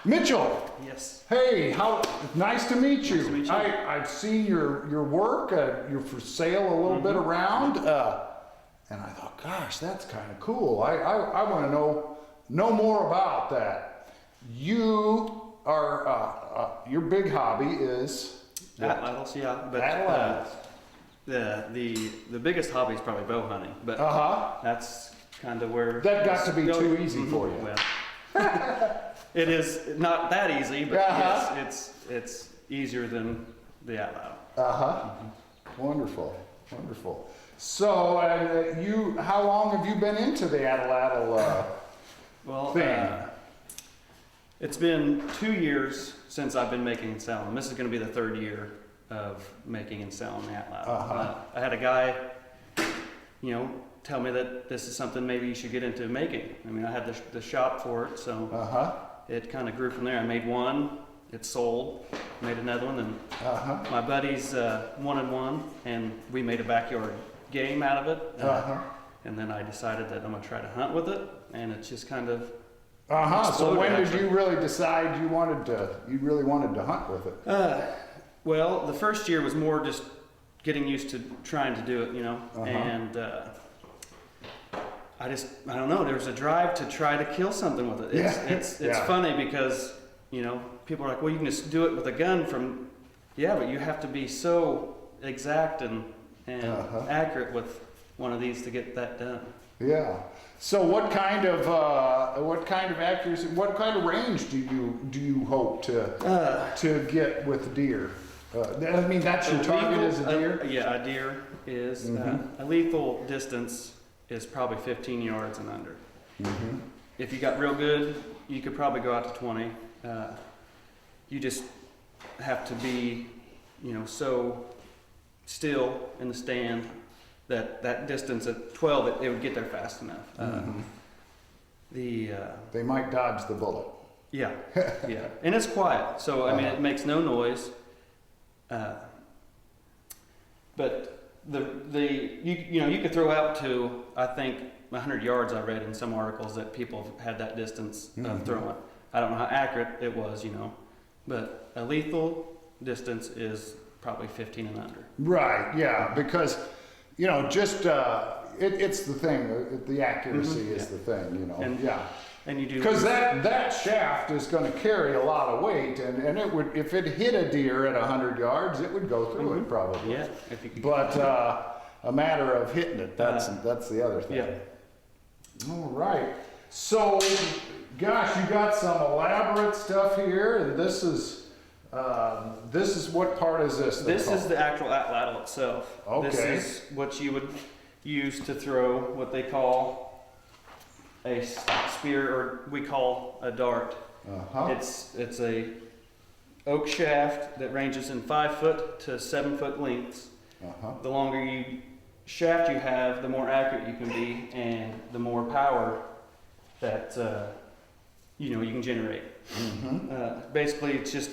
Mitchell. Yes. Hey, nice to meet you. Nice to meet you. I've seen your work. You're for sale a little bit around, and I thought, gosh, that's kind of cool. I want to know more about that. You are your big hobby is AtlAtls, yeah. But AtlAtls. The biggest hobby is probably bow hunting, but that's kind of where that got to be too easy for you. Well, it is not that easy, but yes, it's easier than the AtlAtl. Wonderful, wonderful. So how long have you been into the AtlAtl thing? It's been 2 years since I've been making and selling. This is going to be the third year of making and selling the AtlAtl. I had a guy, tell me that this is something maybe you should get into making. I mean, I had the shop for it, so it kind of grew from there. I made one, it sold, made another one, and my buddies wanted one, and we made a backyard game out of it. And then I decided that I'm going to try to hunt with it, and it's just kind of So when did you really decide you really wanted to hunt with it? Well, the first year was more just getting used to trying to do it, and I don't know, there was a drive to try to kill something with it. It's funny because, people are like, well, you can just do it with a gun but you have to be so exact and accurate with one of these to get that done. Yeah. So what kind of accuracy, what kind of range do you hope to get with deer? I mean, that's your target is a deer? Yeah, a deer is a lethal distance is probably 15 yards and under. If you got real good, you could probably go out to 20. You just have to be, so still in the stand that distance at 12, it would get there fast enough. They might dodge the bullet. Yeah, yeah, and it's quiet, so I mean it makes no noise. But you could throw out to, I think, 100 yards. I read in some articles that people have had that distance of throwing. I don't know how accurate it was, but a lethal distance is probably 15 and under. Right. Yeah, because it's the thing. The accuracy is the thing. And you do, because that shaft is going to carry a lot of weight, and it would, if it hit a deer at 100 yards, it would go through it probably. Yeah, if you could. But a matter of hitting it, that's the other thing. Yeah. All right. So, gosh, you got some elaborate stuff here, and this is what part is this? This is the actual AtlAtl itself. Okay. This is what you would use to throw what they call a spear, or we call a dart. It's a oak shaft that ranges in 5 foot to 7 foot lengths. The longer shaft you have, the more accurate you can be, and the more power that you can generate. Basically, it's just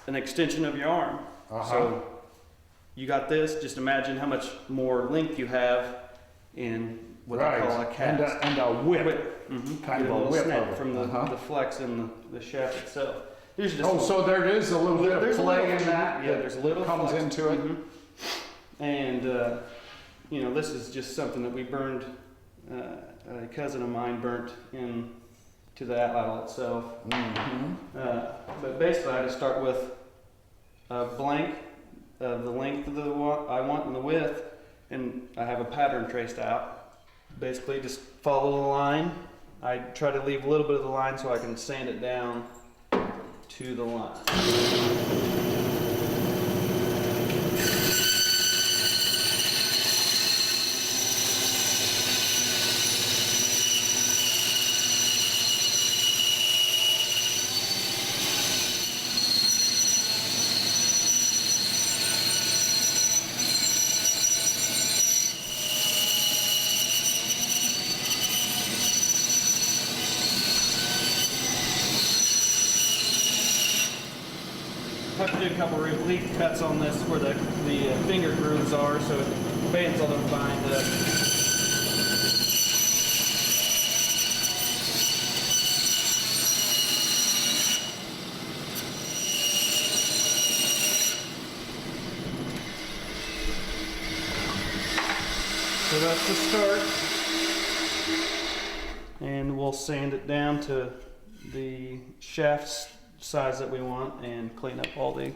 an extension of your arm. So you got this. Just imagine how much more length you have in what I call a cast. And a whip. Kind of a whip snap from the flex in the shaft itself. So there is a little bit of play in that. Yeah, there's a little comes flex into it. And this is just something that we burned. A cousin of mine burnt into the AtlAtl itself. But basically, I just start with a blank of the length of the I want and the width, and I have a pattern traced out. Basically, just follow the line. I try to leave a little bit of the line so I can sand it down to the line. Have to do a couple of relief cuts on this where the finger grooves are, so it bands all them bind up. us to start. And we'll sand it down to the shaft size that we want and clean up all the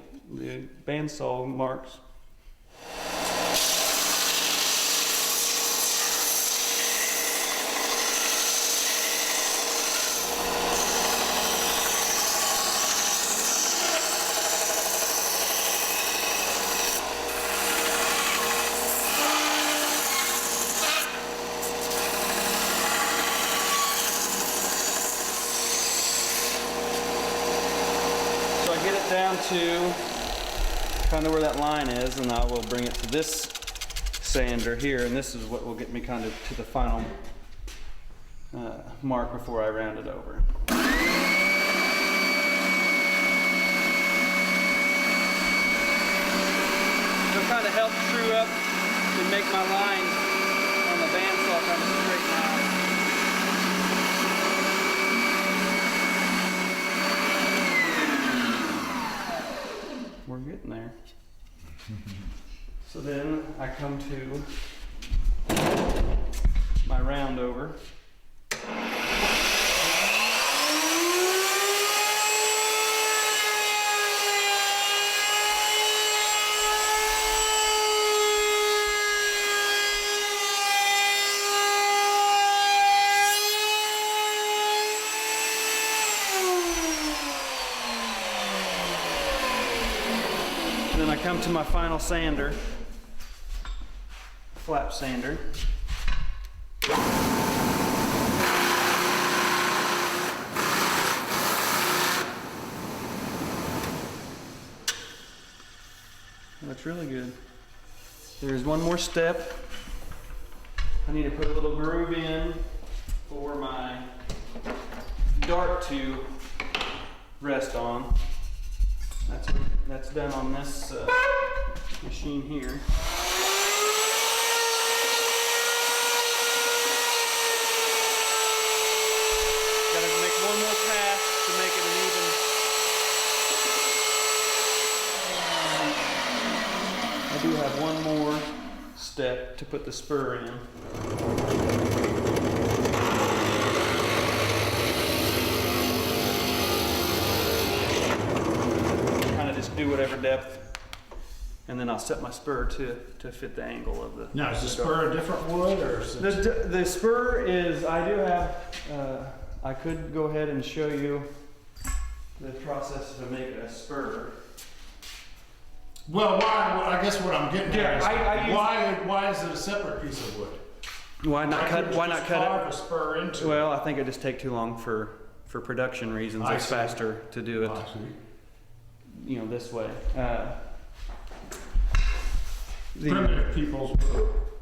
bandsaw marks. Down to kind of where that line is, and I will bring it to this sander here, and this is what will get me kind of to the final mark before I round it over. So kind of help true up and make my lines on the bandsaw kind of straighten out. We're getting there. So then I come to my round over. Then I come to my final sander, flap sander. Looks really good. There's one more step. I need to put a little groove in for my dart to rest on. That's done on this machine here. Gotta make one more pass to make it an even. I do have one more step to put the spur in. Do whatever depth, and then I'll set my spur to fit the angle of the. Now, is the spur a different wood, or is it? The spur is, I do have, I could go ahead and show you the process to make a spur. Well, I guess what I'm getting at is I why is it a separate piece of wood? Why not cut carve it? A spur into Well, I think it just take too long for production reasons. It's faster to do it. You know, this way. Primitive peoples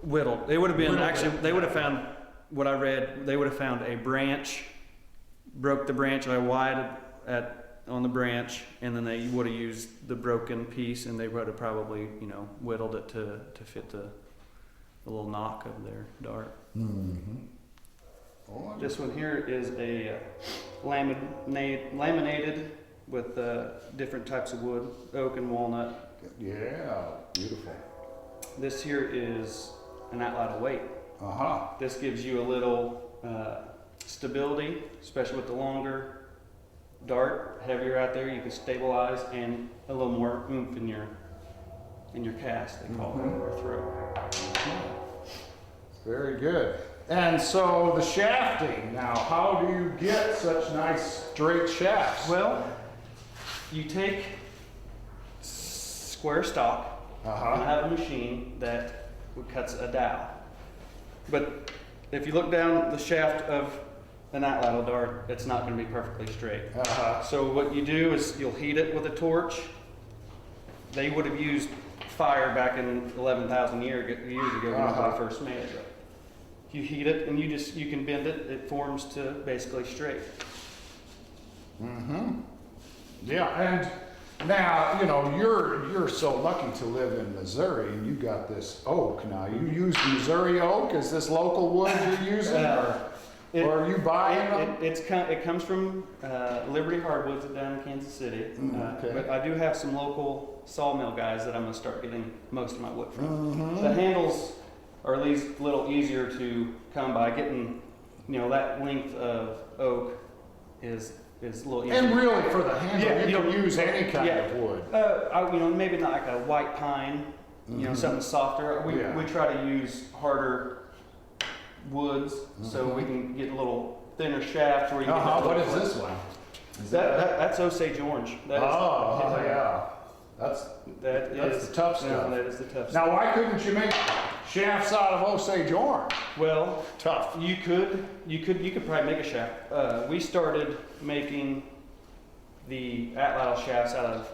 whittled. They would have been actually. They would have found what I read. They would have found a branch, broke the branch, and I widened on the branch, and then they would have used the broken piece, and they would have probably whittled it to fit the little knock of their dart. Mm-hmm. This one here is a laminated with different types of wood, oak and walnut. Yeah, beautiful. This here is an AtlAtl weight. Uh-huh. This gives you a little stability, especially with the longer dart, heavier out there. You can stabilize, and a little more oomph in your cast, they call it, or throw. Very good. And so the shafting. Now, how do you get such nice straight shafts? Well, you take square stock. And I have a machine that cuts a dowel. But if you look down the shaft of an AtlAtl dart, it's not going to be perfectly straight. So what you do is you'll heat it with a torch. They would have used fire back in 11,000 years ago when they first made it. You heat it and you can bend it. It forms to basically straight. Mm-hmm. Yeah, and now, you're so lucky to live in Missouri, and you got this oak. Now, you use Missouri oak? Is this local wood you're using, or are you buying them? It comes from Liberty Hardwoods down in Kansas City. Okay. But I do have some local sawmill guys that I'm going to start getting most of my wood from. Mm-hmm. The handles are at least a little easier to come by. Getting, that length of oak is a little easier. And really, for the handle, Yeah, you can use any kind of wood. Maybe not like a white pine, something softer. We try to use harder woods so we can get a little thinner shaft where you get that. What is this one? That's Osage orange. That is, yeah. That's the tough stuff. Yeah, that is the tough stuff. Now, why couldn't you make shafts out of Osage orange? Well, Tough. You could probably make a shaft. We started making the AtlAtl shafts out of.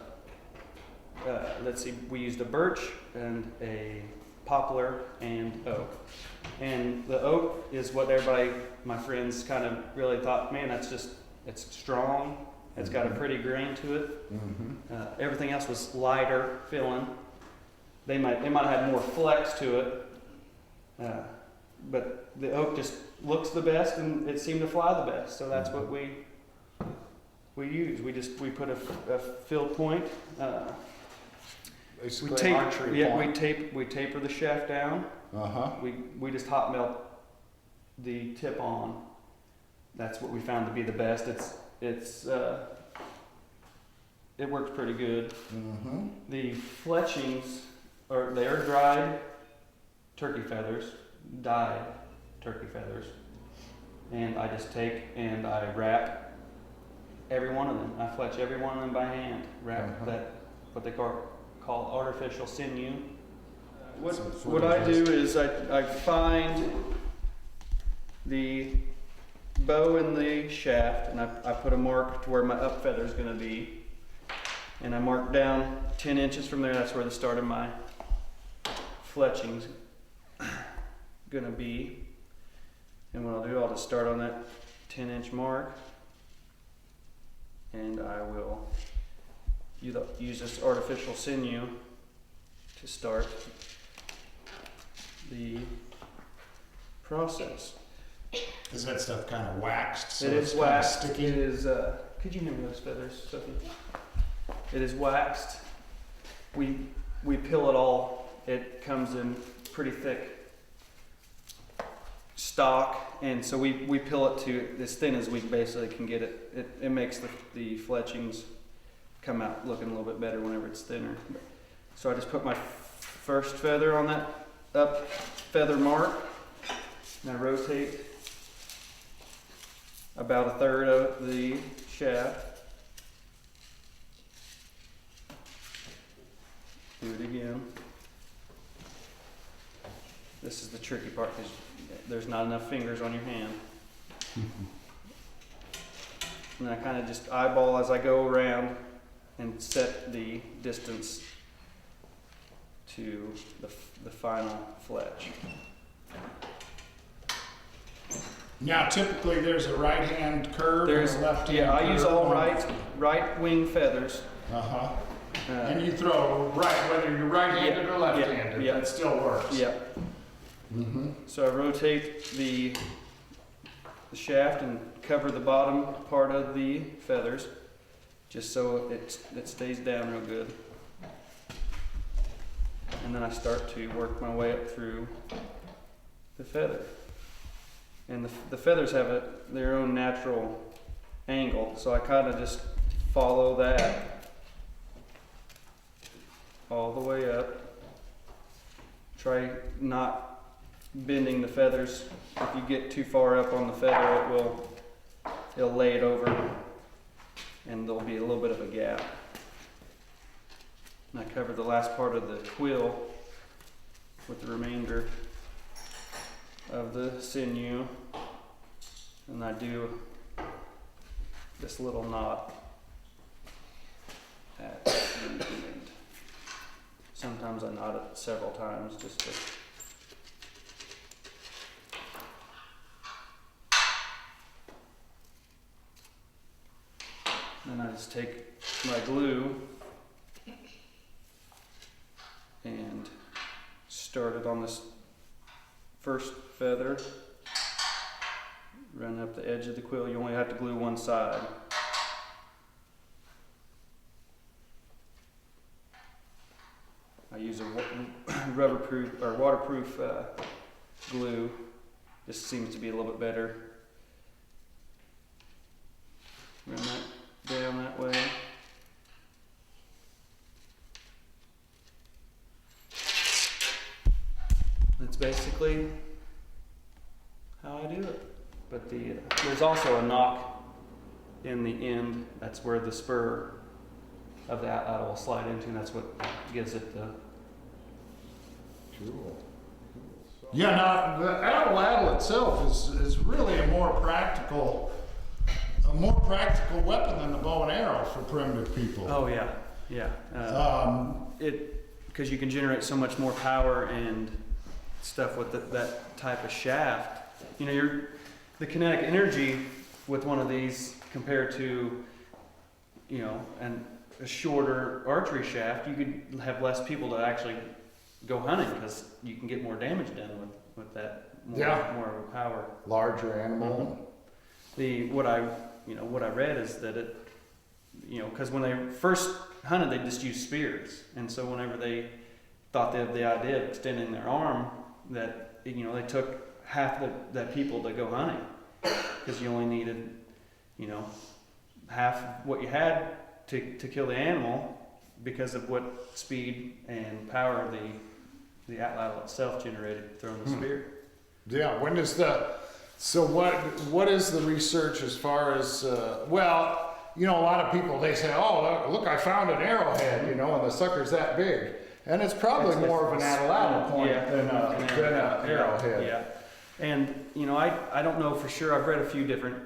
We used a birch and a poplar and oak. And the oak is what my friends kind of really thought, man, it's strong. It's got a pretty grain to it. Everything else was lighter feeling. They might have had more flex to it. But the oak just looks the best and it seemed to fly the best. So that's what we use. We put a fill point. Basically, archery point. We taper the shaft down. We just hot melt the tip on. That's what we found to be the best. It works pretty good. The fletchings they're dried turkey feathers, dyed turkey feathers, and I just take and I wrap every one of them. I fletch every one of them by hand. Wrap that what they call artificial sinew. What I do is I find the bow in the shaft and I put a mark to where my up feather is going to be, and I mark down 10 inches from there. That's where the start of my fletching's going to be. And what I'll do, I'll just start on that 10-inch mark, and I will use this artificial sinew to start the process. Is that stuff kind of waxed? So It it's is kind of waxed. sticky? It is. Could you name those feathers, Sophie? It is waxed. We pill it all. It comes in pretty thick stock, and so we pill it to as thin as we basically can get it. It makes the fletchings come out looking a little bit better whenever it's thinner. So I just put my first feather on that up feather mark, and I rotate about a third of the shaft. Do it again. This is the tricky part because there's not enough fingers on your hand. And I kind of just eyeball as I go around and set the distance to the final fletch. Now, typically, there's a right-hand curve and a left-hand curve. I use all right wing feathers. And you throw right, whether you're right-handed or left-handed, that still works. Yep. So I rotate the shaft and cover the bottom part of the feathers, just so it stays down real good. And then I start to work my way up through the feather. And the feathers have their own natural angle, so I kind of just follow that all the way up. Try not bending the feathers. If you get too far up on the feather, it'll lay it over, and there'll be a little bit of a gap. And I cover the last part of the quill with the remainder of the sinew, and I do this little knot at the end. Sometimes I knot it several times just to then I just take my glue and start it on this first feather, run up the edge of the quill. You only have to glue one side. I use a rubberproof or waterproof glue just seems to be a little bit better. Run that down that way. That's basically how I do it. But there's also a knock in the end. That's where the spur of the AtlAtl will slide into, and that's what gives it the... Cool. Yeah, now the AtlAtl itself is really a more practical weapon than the bow and arrow for primitive people. Oh yeah, yeah. Because you can generate so much more power and stuff with that type of shaft. You know, the kinetic energy with one of these compared to, you know, and a shorter archery shaft, you could have less people to actually go hunting because you can get more damage done with that more of a power. Larger animal. Mm-hmm. What I read is that it, you know, because when they first hunted, they just used spears, and so whenever they thought they had the idea of extending their arm, that, you know, they took half that people to go hunting because you only needed, you know, half what you had to kill the animal because of what speed and power the AtlAtl itself generated throwing the spear. Yeah. When does so what is the research as far as well, you know, a lot of people, they say, oh look, I found an arrowhead, you know, and the sucker's that big, and it's probably more of an AtlAtl point than an arrowhead. Yeah. And you know, I don't know for sure. I've read a few different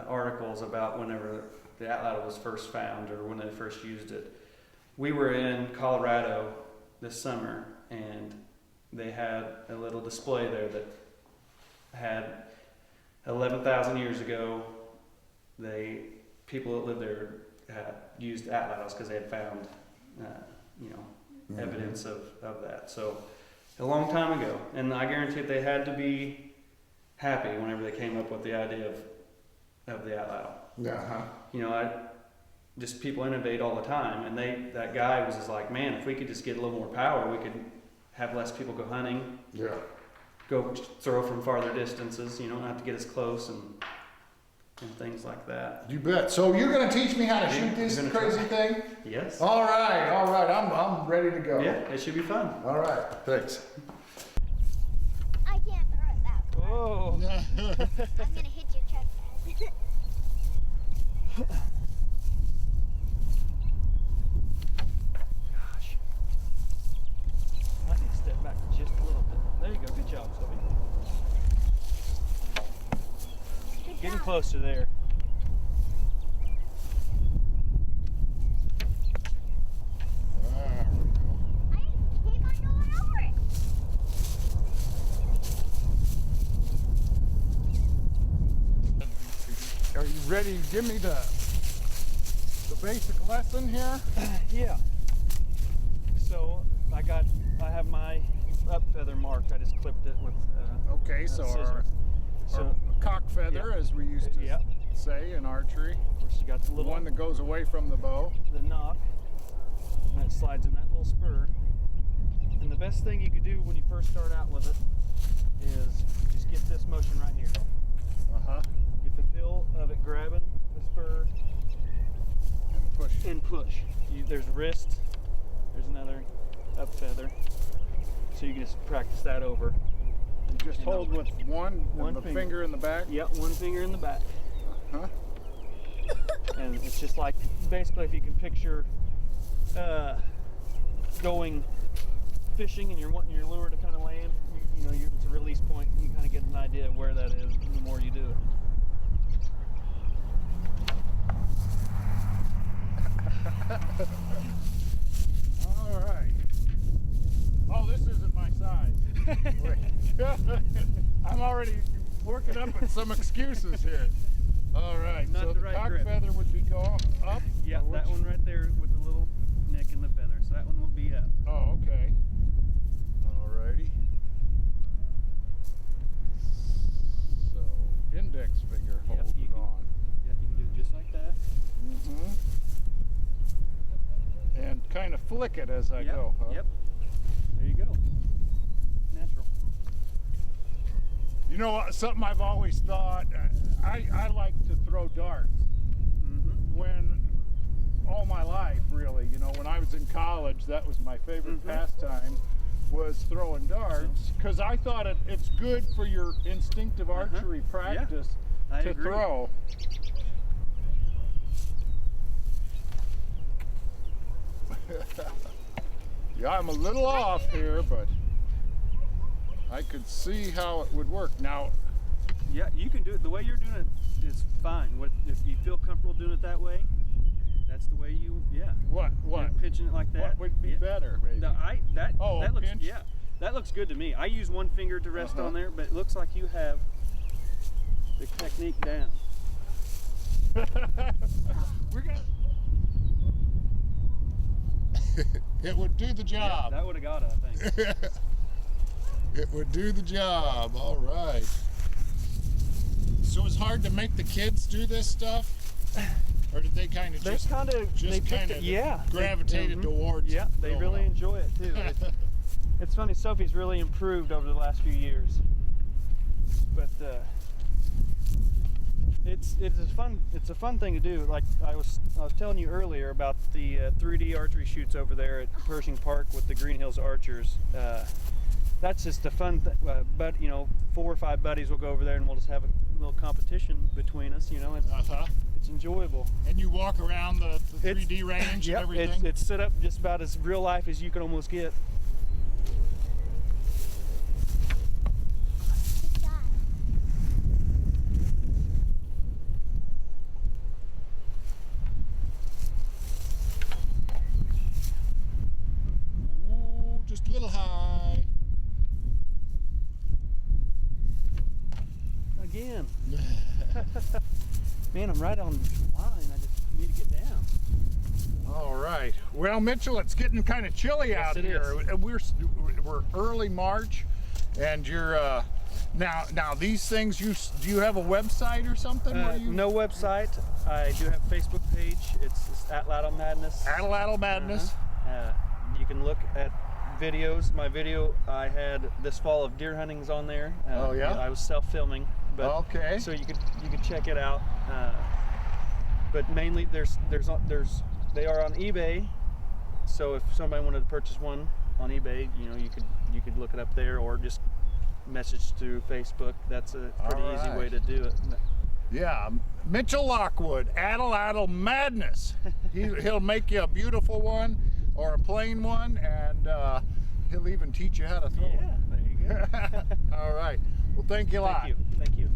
articles about whenever the AtlAtl was first found or when they first used it. We were in Colorado this summer, and they had a little display there that had 11,000 years ago. People that lived there had used AtlAtls because they had found, you know, evidence of that. So a long time ago, and I guarantee they had to be happy whenever they came up with the idea of the AtlAtl. Uh-huh. You know, just people innovate all the time, and that guy was just like, man, if we could just get a little more power, we could have less people go hunting. Yeah. Go throw from farther distances. You don't have to get as close and things like that. You bet. So you're going to teach me how to shoot this crazy thing? Yes. All right. I'm ready to go. Yeah, it should be fun. All right. Thanks. I can't throw it that far. Whoa. I'm gonna hit your truck pad. Gosh. I need to step back just a little bit. There you go. Good job, Sylvie. Getting closer there. There we go. I keep on going over it. Are you ready to give me the basic lesson here? Yeah. So I have my up feather marked. I just clipped it with Okay, so scissor. our cock feather, as we used to say in archery, Of course, you got the the little one that goes away from the bow. the knock, and that slides in that little spur. And the best thing you could do when you first start out with it is just get this motion right here. Get the feel of it grabbing the spur And push. and push. There's wrist, there's another up feather. So you can just practice that over. You just hold with one and the finger in the back. Yep, one finger in the back. Huh? And it's just like, basically if you can picture going fishing and you're wanting your lure to kind of land, you know, it's a release point, you kind of get an idea of where that is the more you do it. All right. Oh, this isn't my size. I'm already working up with some excuses here. All right. Not so the the right cock grip. feather would be up. Yeah, or that which- one right there with the little nick in the feather. So that one will be up. Oh, okay. All righty. So index finger Yep, hold you it can- on. Yeah, you can do it just like that. And kind of flick it as I Yep, go. Huh? Yep. There you go. Natural. You know, something I've always thought, I like to throw darts. When, all my life really, you know, when I was in college, that was my favorite pastime, was throwing darts, because I thought it's good for your instinctive archery practice to throw. Yeah, I'm a little off here, but I could see how it would work. Now, yeah, you can do it. The way you're doing it is fine. If you feel comfortable doing it that way, that's the way you, What? You're pitching it like that. What would be better, maybe? That looks, pinch? that looks good to me. I use one finger to rest on there, but it looks like you have the technique down. We're gonna. It would do the job. Yeah, that would have got it, I think. It would do the job. All right. So it's hard to make the kids do this stuff, or did they kind of just gravitated towards? Yeah, they really enjoy it too. It's funny. Sophie's really improved over the last few years, but it's a fun thing to do. Like I was telling you earlier about the 3D archery shoots over there at Pershing Park with the Green Hills Archers. That's just a fun but you know, 4 or 5 buddies will go over there and we'll just have a little competition between us, you know. It's enjoyable. And you walk around the 3D range and everything? It's set up just about as real life as you can almost get. Ooh, just a little high. Again. Man, I'm right on the line. I just need to get down. All right. Well, Mitchell, it's getting kind of chilly out here. We're early March, and you're now these things. Do you have a website or something? No website. I do have a Facebook page. It's AtlAtl Madness. AtlAtl Madness. You can look at videos. My video I had this fall of deer hunting's on there. Oh yeah. I was self-filming. But, okay. So you could check it out. But mainly they are on eBay. So if somebody wanted to purchase one on eBay, you know, you could look it up there or just message through Facebook. That's a pretty easy way to do it. Yeah, Mitchell Lockwood, AtlAtl Madness. He'll make you a beautiful one or a plain one, and he'll even teach you how to throw it. Yeah, there you go. All right. Well, thank you a lot. Thank you.